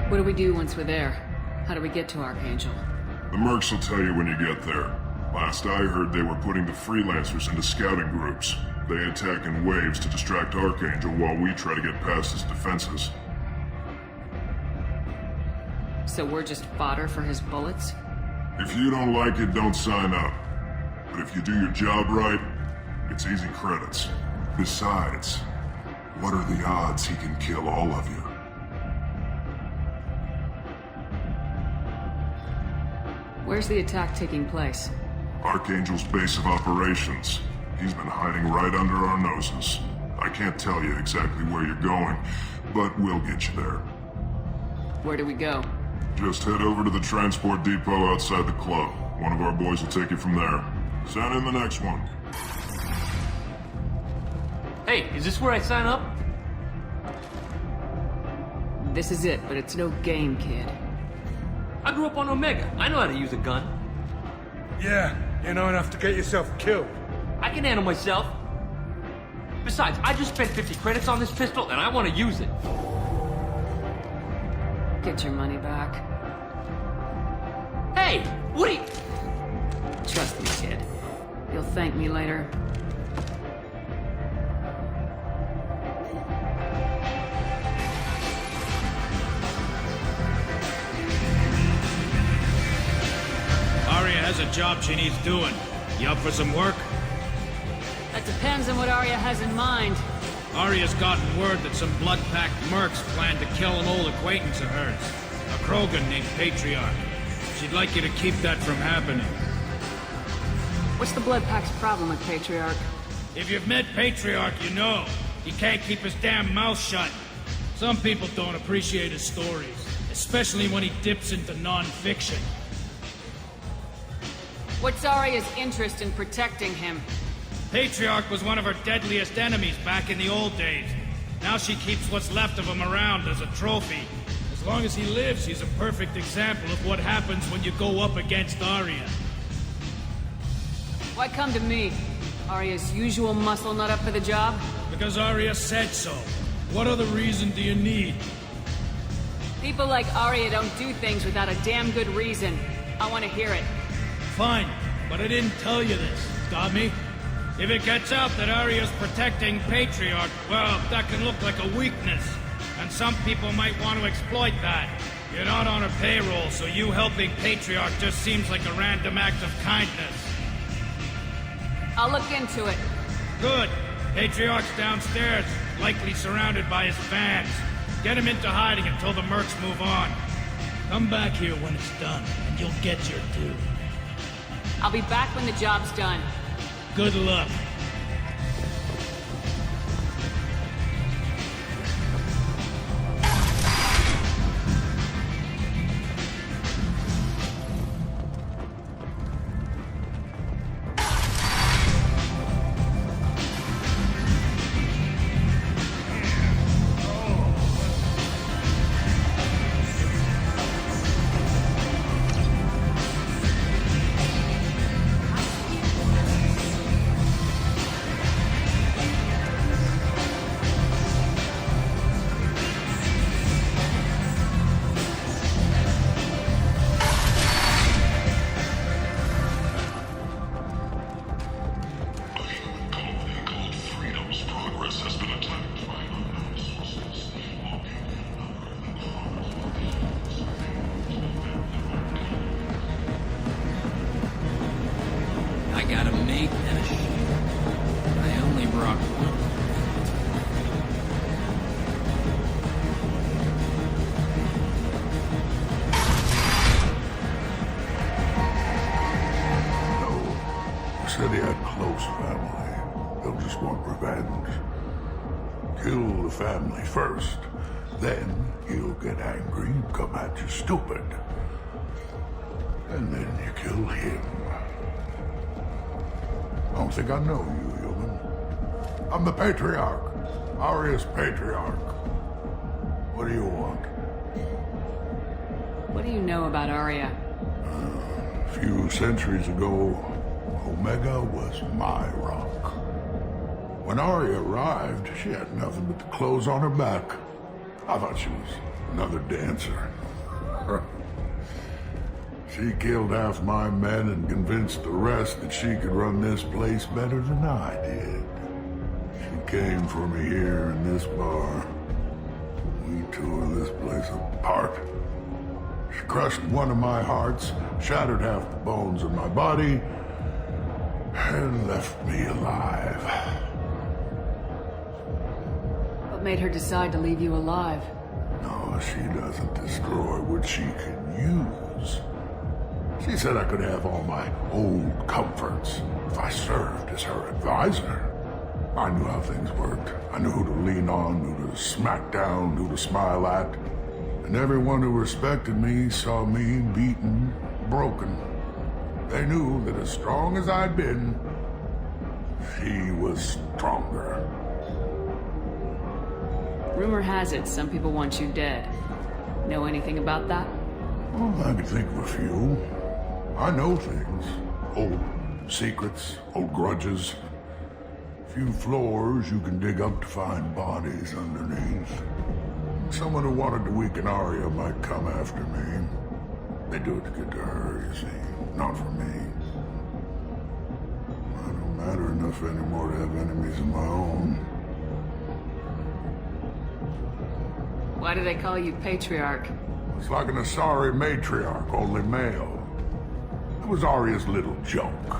What do we do once we're there? How do we get to Archangel? The mercs will tell you when you get there. Last I heard, they were putting the freelancers into scouting groups. They attack in waves to distract Archangel while we try to get past his defenses. So we're just fodder for his bullets? If you don't like it, don't sign up. But if you do your job right, it's easy credits. Besides, what are the odds he can kill all of you? Where's the attack taking place? Archangel's base of operations. He's been hiding right under our noses. I can't tell you exactly where you're going, but we'll get you there. Where do we go? Just head over to the transport depot outside the club. One of our boys will take you from there. Send in the next one. Hey, is this where I sign up? This is it, but it's no game, kid. I grew up on Omega. I know how to use a gun. Yeah, you know enough to get yourself killed. I can handle myself. Besides, I just spent 50 credits on this pistol and I want to use it. Get your money back. Hey, what are you... Trust me, kid. You'll thank me later. Arya has a job she needs doing. You up for some work? That depends on what Arya has in mind. Arya's gotten word that some blood-packed mercs plan to kill an old acquaintance of hers, a Krogan named Patriarch. She'd like you to keep that from happening. What's the Blood Pack's problem with Patriarch? If you've met Patriarch, you know. He can't keep his damn mouth shut. Some people don't appreciate his stories, especially when he dips into non-fiction. What's Arya's interest in protecting him? Patriarch was one of her deadliest enemies back in the old days. Now she keeps what's left of him around as a trophy. As long as he lives, he's a perfect example of what happens when you go up against Arya. Why come to me? Arya's usual muscle not up for the job? Because Arya said so. What other reason do you need? People like Arya don't do things without a damn good reason. I want to hear it. Fine, but I didn't tell you this. Got me? If it gets out that Arya's protecting Patriarch, well, that can look like a weakness. And some people might want to exploit that. You're not on her payroll, so you helping Patriarch just seems like a random act of kindness. I'll look into it. Good. Patriarch's downstairs, likely surrounded by his fans. Get him into hiding until the mercs move on. Come back here when it's done, and you'll get your due. I'll be back when the job's done. Good luck. Said he had close family. They'll just want revenge. Kill the family first, then he'll get angry and come at you stupid. And then you kill him. I don't think I know you, human. I'm the Patriarch. Arya's Patriarch. What do you want? What do you know about Arya? A few centuries ago, Omega was my rock. When Arya arrived, she had nothing but the clothes on her back. I thought she was Another dancer. She killed half my men and convinced the rest that she could run this place better than I did. She came for me here in this bar. We tore this place apart. She crushed one of my hearts, shattered half the bones in my body, and left me alive. What made her decide to leave you alive? No, she doesn't destroy what she can use. She said I could have all my old comforts if I served as her advisor. I knew how things worked. I knew who to lean on, who to smack down, who to smile at. And everyone who respected me saw me beaten, broken. They knew that as strong as I'd been, she was stronger. Rumor has it some people want you dead. Know anything about that? Well, I could think of a few. I know things. Old secrets, old grudges. Few floors you can dig up to find bodies underneath. Someone who wanted to weaken Arya might come after me. They do it to get to her, you see, not for me. I don't matter enough anymore to have enemies of my own. Why do they call you Patriarch? It's like an Asari matriarch, only male. It was Arya's little joke.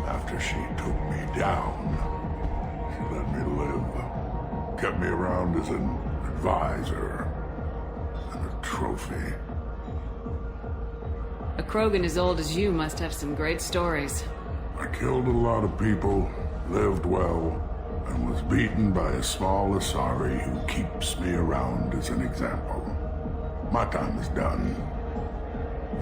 After she took me down, she let me live. Kept me around as an advisor and a trophy. A Krogan as old as you must have some great stories. I killed a lot of people, lived well, and was beaten by a small Asari who keeps me around as an example. My time is done.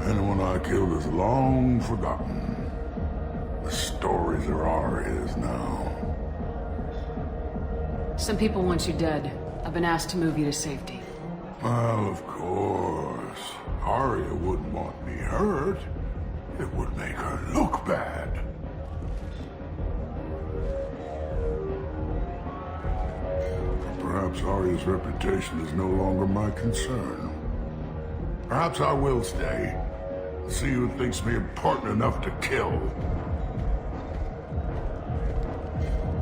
Anyone I killed is long forgotten. The stories are Arya's now. Some people want you dead. I've been asked to move you to safety. Well, of course. Arya wouldn't want me hurt. It would make her look bad. Perhaps Arya's reputation is no longer my concern. Perhaps I will stay. See who thinks me important enough to kill.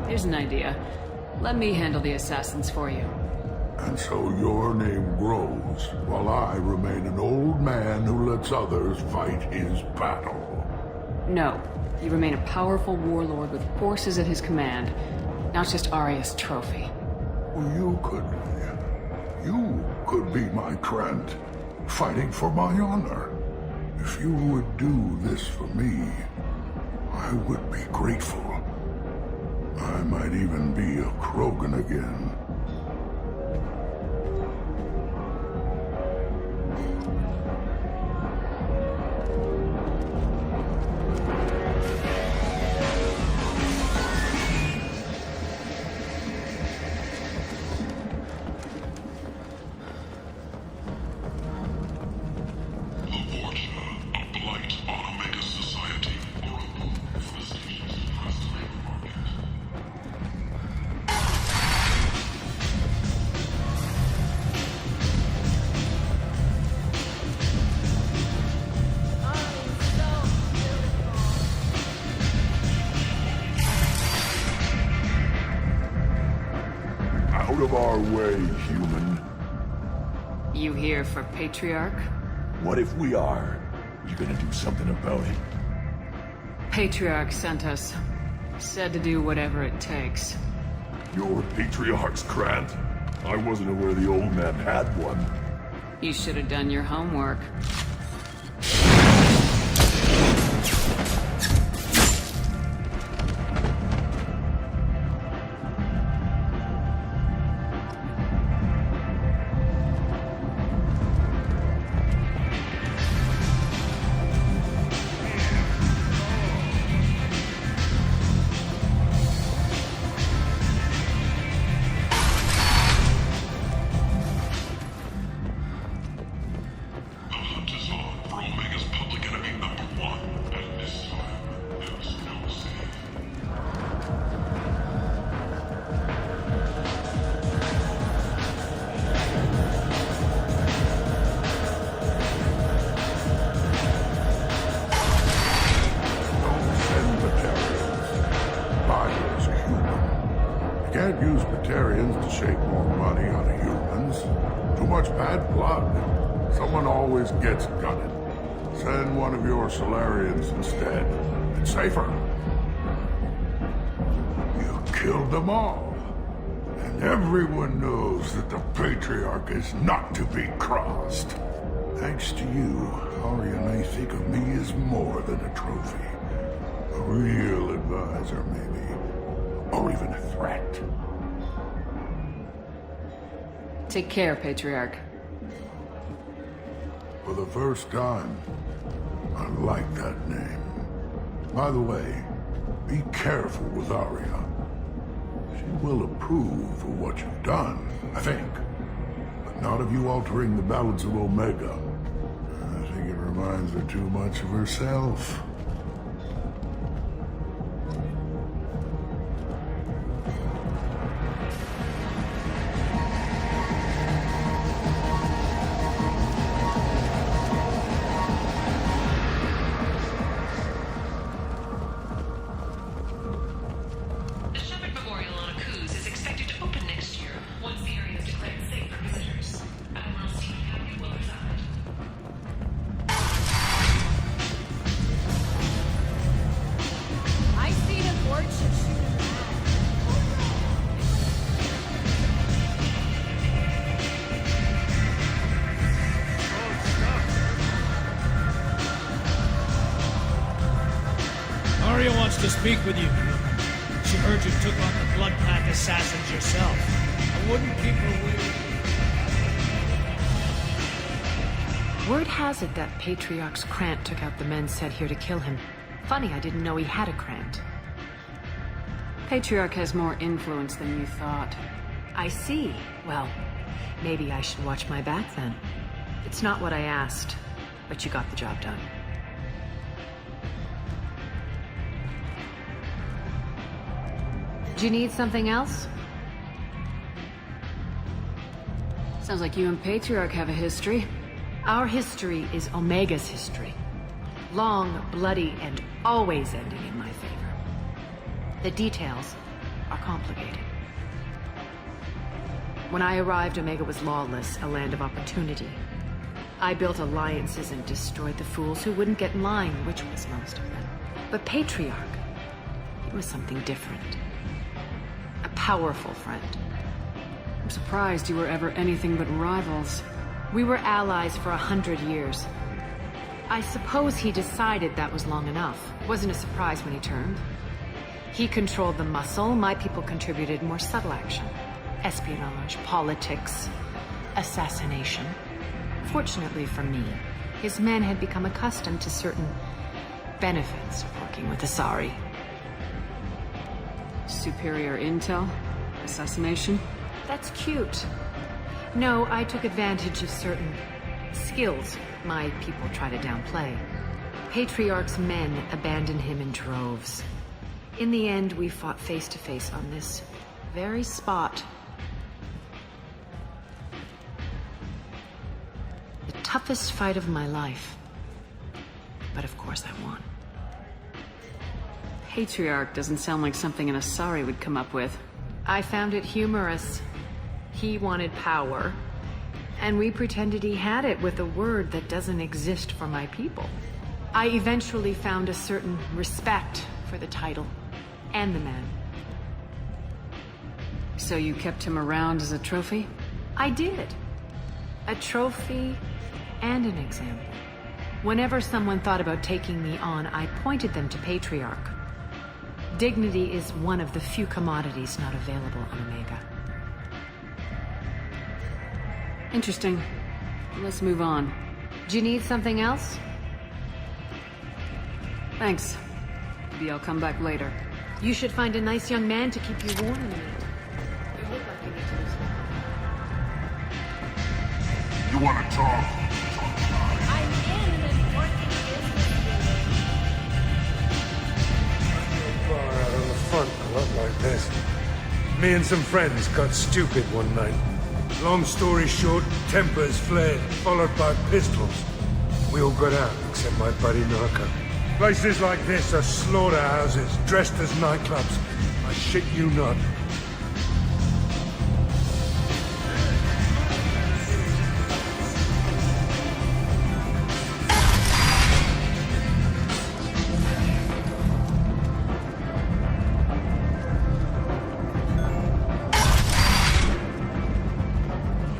Here's an idea. Let me handle the assassins for you. And so your name grows, while I remain an old man who lets others fight his battle. No. You remain a powerful warlord with forces at his command, not just Arya's trophy. Well, you could be my Trent, fighting for my honor. If you would do this for me, I would be grateful. I might even be a Krogan again. Out of our way, human. You here for Patriarch? What if we are? You gonna do something about it? Patriarch sent us. Said to do whatever it takes. Your patriarch's Grant? I wasn't aware the old man had one. You should have done your homework. The hunt is Solarians to shake more money out of humans. Too much bad blood. Someone always gets gutted. Send one of your Solarians instead. It's safer. You killed them all. And everyone knows that the Patriarch is not to be crossed. Thanks to you, Arya may think of me as more than a trophy. A real advisor, maybe. Or even a threat. Take care, Patriarch. For the first time, I like that name. By the way, be careful with Arya. She will approve of what you've done, I think. But not of you altering the balance of Omega. I think it reminds her too much of herself. The Shepherd Memorial on Akuz is expected to open next year, once the area is declared safe for visitors. Admiral Stephen Happy will reside. I seen a warship shooting Arya wants to speak with you. She heard you took on the Blood Pack assassins yourself. I wouldn't keep her waiting. Word has it that Patriarch's Krant took out the men sent here to kill him. Funny, I didn't know he had a Krant. Patriarch has more influence than you thought. I see. Well, maybe I should watch my back then. It's not what I asked, but you got the job done. Do you need something else? Sounds like you and Patriarch have a history. Our history is Omega's history. Long, bloody, and always ending in my favor. The details are complicated. When I arrived, Omega was lawless, a land of opportunity. I built alliances and destroyed the fools who wouldn't get in line, which was most of them. But Patriarch, he was something different. A powerful friend. I'm surprised you were ever anything but rivals. We were allies for 100 years. I suppose he decided that was long enough. Wasn't a surprise when he turned. He controlled the muscle, my people contributed more subtle action. Espionage, politics, assassination. Fortunately for me, his men had become accustomed to certain benefits of working with Asari. Superior intel? Assassination? That's cute. No, I took advantage of certain skills my people try to downplay. Patriarch's men abandoned him in droves. In the end, we fought face to face on this very spot. The toughest fight of my life. But of course I won. Patriarch doesn't sound like something an Asari would come up with. I found it humorous. He wanted power, and we pretended he had it with a word that doesn't exist for my people. I eventually found a certain respect for the title and the man. So you kept him around as a trophy? I did. A trophy and an example. Whenever someone thought about taking me on, I pointed them to Patriarch. Dignity is one of the few commodities not available on Omega. Interesting. Let's move on. Do you need something else? Thanks. Maybe I'll come back later. You should find a nice young man to keep you warm in the night. You look like you need to lose weight. You want to talk? I'm in an important business meeting. Bar out on the front, a lot like this. Me and some friends got stupid one night. Long story short, tempers flared, followed by pistols. We all got out, except my buddy Narco. Places like this are slaughterhouses, dressed as nightclubs. I shit you not.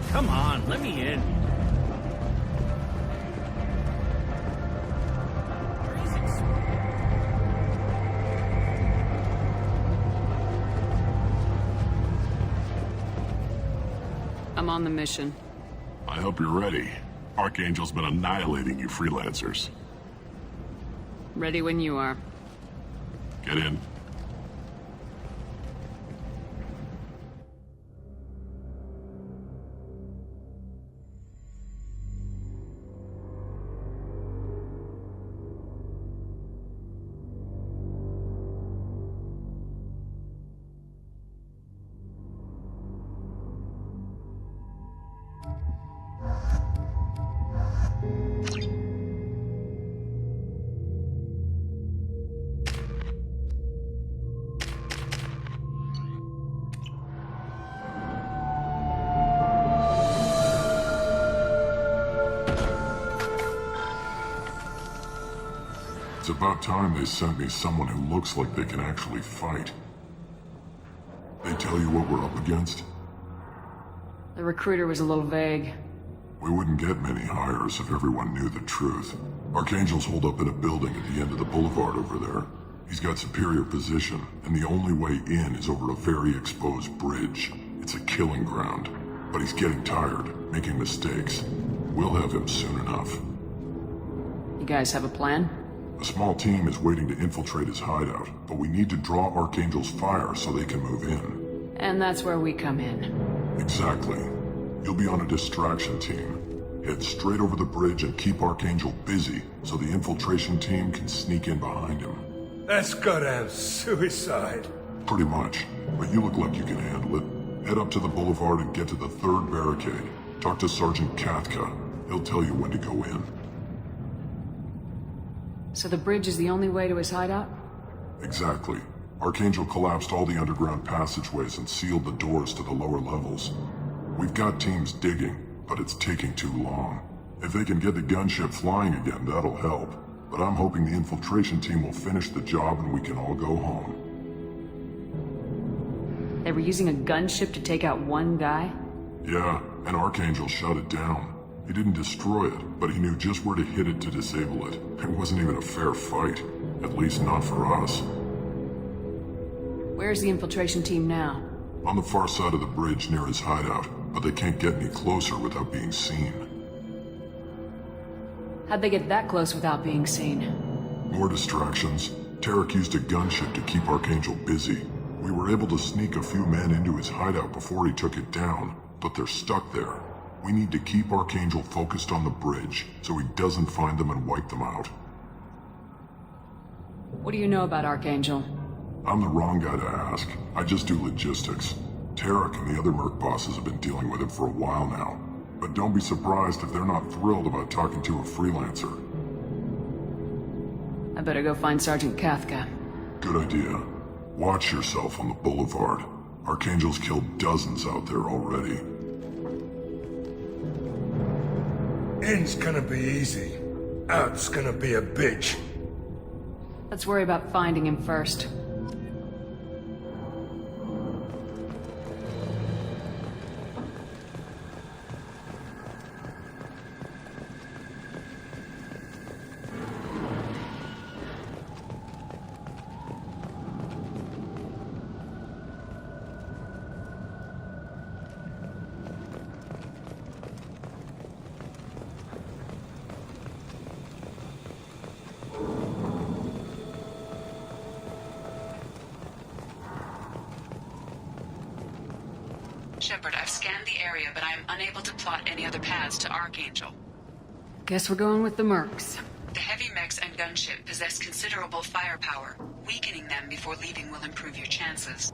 Come on, let me in. I'm on the mission. I hope you're ready. Archangel's been annihilating you freelancers. Ready when you are. Get in. It's about time they sent me someone who looks like they can actually fight. They tell you what we're up against? The recruiter was a little vague. We wouldn't get many hires if everyone knew the truth. Archangel's holed up in a building at the end of the boulevard over there. He's got superior position, and the only way in is over a very exposed bridge. It's a killing ground. But he's getting tired, making mistakes. We'll have him soon enough. You guys have a plan? A small team is waiting to infiltrate his hideout, but we need to draw Archangel's fire so they can move in. And that's where we come in. Exactly. You'll be on a distraction team. Head straight over the bridge and keep Archangel busy so the infiltration team can sneak in behind him. That's goddamn suicide. Pretty much, but you look like you can handle it. Head up to the boulevard and get to the third barricade. Talk to Sergeant Kathka. He'll tell you when to go in. So the bridge is the only way to his hideout? Exactly. Archangel collapsed all the underground passageways and sealed the doors to the lower levels. We've got teams digging, but it's taking too long. If they can get the gunship flying again, that'll help. But I'm hoping the infiltration team will finish the job and we can all go home. They were using a gunship to take out one guy? Yeah, and Archangel shut it down. He didn't destroy it, but he knew just where to hit it to disable it. It wasn't even a fair fight. At least not for us. Where's the infiltration team now? On the far side of the bridge near his hideout, but they can't get any closer without being seen. How'd they get that close without being seen? More distractions. Tarek used a gunship to keep Archangel busy. We were able to sneak a few men into his hideout before he took it down, but they're stuck there. We need to keep Archangel focused on the bridge, so he doesn't find them and wipe them out. What do you know about Archangel? I'm the wrong guy to ask. I just do logistics. Tarek and the other merc bosses have been dealing with him for a while now. But don't be surprised if they're not thrilled about talking to a freelancer. I better go find Sergeant Kathka. Good idea. Watch yourself on the boulevard. Archangel's killed dozens out there already. In's gonna be easy. Out's gonna be a bitch. Let's worry about finding him first. Shepard, I've scanned the area, but I am unable to plot any other paths to Archangel. Guess we're going with the mercs. The heavy mechs and gunship possess considerable firepower. Weakening them before leaving will improve your chances.